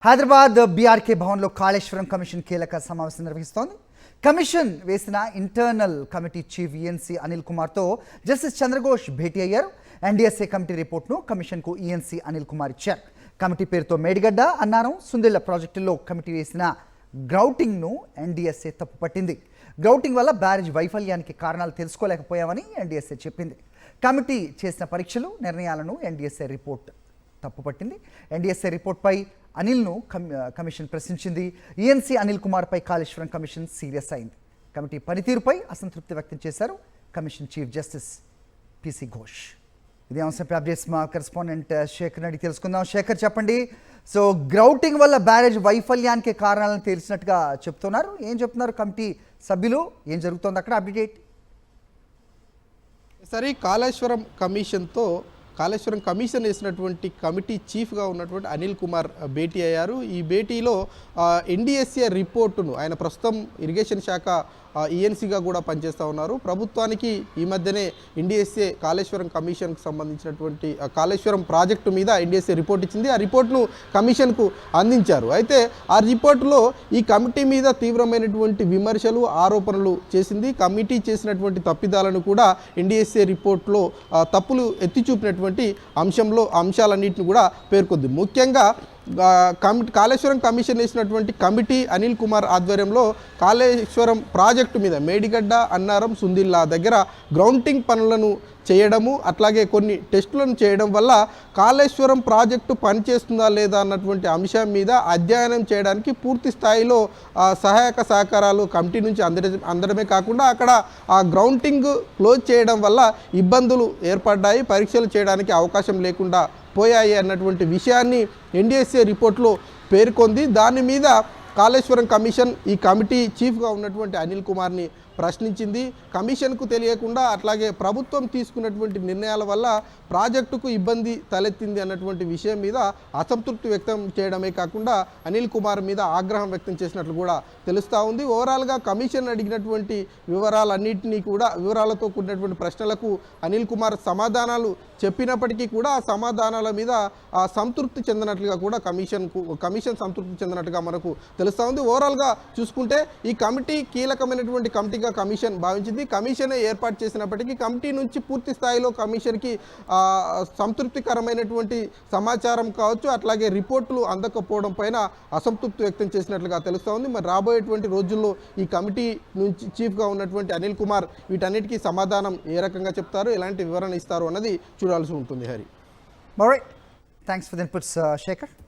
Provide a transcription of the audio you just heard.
Hyderabad BRK భవన్లో Kaleshwaram commission కీలక సమావేశం నిర్వహిస్తోంది. కమిషన్ వేసిన internal committee chief ENC Anil కుమార్తో జస్టిస్ చంద్రఘోష్ భేటీ అయ్యారు. ఎన్డీఎస్ఏ కమిటీ రిపోర్ట్ను కమిషన్కు ఈఎన్సీ అనిల్ కుమార్ ఇచ్చారు. కమిటీ పేరుతో మేడిగడ్డ, అన్నారం, సుందిళ్ల ప్రాజెక్టుల్లో కమిటీ వేసిన గ్రౌటింగ్ను ఎన్డీఎస్ఏ తప్పుపట్టింది. గ్రౌటింగ్ వల్ల బ్యారేజ్ వైఫల్యానికి కారణాలు తెలుసుకోలేకపోయామని ఎన్డీఎస్ఏ చెప్పింది. కమిటీ చేసిన పరీక్షలు, నిర్ణయాలను ఎన్డీఎస్ఏ రిపోర్ట్ తప్పుపట్టింది. ఎన్డీఎస్ఏ రిపోర్ట్పై అనిల్ను కమిషన్ ప్రశ్నించింది. ఈఎన్సీ అనిల్ కుమార్పై కాళేశ్వరం కమిషన్ సీరియస్ అయింది. కమిటీ పనితీరుపై అసంతృప్తి వ్యక్తం చేశారు commission chief justice PC Ghosh. ఇదే అంశంపై అప్డేట్స్ మా కరెస్పాండెంట్ శేఖర్ అడిగి తెలుసుకుందాం. శేఖర్, చెప్పండి. సో గ్రౌటింగ్ వల్ల బ్యారేజ్ వైఫల్యానికి కారణాలను తెలిసినట్టుగా చెప్తున్నారు. ఏం చెప్తున్నారు కమిటీ సభ్యులు? ఏం జరుగుతోంది అక్కడ? అప్డేట్. సరే, కాళేశ్వరం కమిషన్ వేసినటువంటి కమిటీ చీఫ్గా ఉన్నటువంటి అనిల్ కుమార్ భేటీ అయ్యారు. ఈ భేటీలో ఎన్డీఎస్ఏ రిపోర్టును, ఆయన ప్రస్తుతం ఇరిగేషన్ శాఖ ఈఎన్సీగా కూడా పనిచేస్తూ ఉన్నారు. ప్రభుత్వానికి ఈ మధ్యనే ఎన్డీఎస్ఏ కాళేశ్వరం కమిషన్కు సంబంధించినటువంటి కాళేశ్వరం ప్రాజెక్టు మీద ఎన్డీఎస్ఏ రిపోర్ట్ ఇచ్చింది. ఆ రిపోర్ట్ను కమిషన్కు అందించారు. అయితే ఆ రిపోర్టులో ఈ కమిటీ మీద తీవ్రమైనటువంటి విమర్శలు, ఆరోపణలు చేసింది. కమిటీ చేసినటువంటి తప్పిదాలను కూడా ఎన్డీఎస్ఏ రిపోర్ట్లో తప్పులు ఎత్తి చూపినటువంటి అంశాలన్నింటిని కూడా పేర్కొంది. ముఖ్యంగా కాళేశ్వరం కమిషన్ వేసినటువంటి కమిటీ అనిల్ కుమార్ ఆధ్వర్యంలో కాళేశ్వరం ప్రాజెక్టు మీద మేడిగడ్డ, అన్నారం, సుందిల్లా దగ్గర గ్రౌంటింగ్ పనులను చేయడము, అట్లాగే కొన్ని టెస్టులను చేయడం వల్ల కాళేశ్వరం ప్రాజెక్టు పనిచేస్తుందా లేదా అన్నటువంటి అంశం మీద అధ్యయనం చేయడానికి పూర్తి స్థాయిలో సహాయక సహకారాలు కమిటీ నుంచి అందడమే కాకుండా అక్కడ ఆ గ్రౌంటింగ్ క్లోజ్ చేయడం వల్ల ఇబ్బందులు ఏర్పడ్డాయి, పరీక్షలు చేయడానికి అవకాశం లేకుండా పోయాయి అన్నటువంటి విషయాన్ని ఎన్డీఎస్ఏ రిపోర్ట్లో పేర్కొంది. దాని మీద కాళేశ్వరం కమిషన్ ఈ కమిటీ చీఫ్గా ఉన్నటువంటి అనిల్ కుమార్ని ప్రశ్నించింది. కమిషన్కు తెలియకుండా అట్లాగే ప్రభుత్వం తీసుకున్నటువంటి నిర్ణయాల వల్ల ప్రాజెక్టుకు ఇబ్బంది తలెత్తింది అన్నటువంటి విషయం మీద అసంతృప్తి వ్యక్తం చేయడమే కాకుండా అనిల్ కుమార్ మీద ఆగ్రహం వ్యక్తం చేసినట్లు కూడా తెలుస్తూ ఉంది. ఓవరాల్గా కమిషన్ అడిగినటువంటి వివరాలతో కూడినటువంటి ప్రశ్నలకు అనిల్ కుమార్ సమాధానాలు చెప్పినప్పటికీ కూడా ఆ సమాధానాల మీద సంతృప్తి చెందినట్లుగా కూడా కమిషన్ సంతృప్తి చెందినట్టుగా మనకు తెలుస్తూ ఉంది. ఓవరాల్గా చూసుకుంటే ఈ కమిటీ కీలకమైనటువంటి కమిటీగా కమిషన్ భావించింది. కమిషన్ ఏర్పాటు చేసినప్పటికీ కమిటీ నుంచి పూర్తి స్థాయిలో కమిషన్కి సంతృప్తికరమైనటువంటి సమాచారం కావచ్చు, అట్లాగే రిపోర్టులు అందకపోవడం పైన అసంతృప్తి వ్యక్తం చేసినట్లుగా తెలుస్తూ ఉంది. మరి రాబోయేటువంటి రోజుల్లో ఈ కమిటీ నుంచి చీఫ్గా ఉన్నటువంటి అనిల్ కుమార్ వీటన్నిటికీ సమాధానం ఏ రకంగా చెప్తారు, ఎలాంటి వివరణ ఇస్తారు అన్నది చూడాల్సి ఉంటుంది. Hari, thanks for the inputs Shekhar.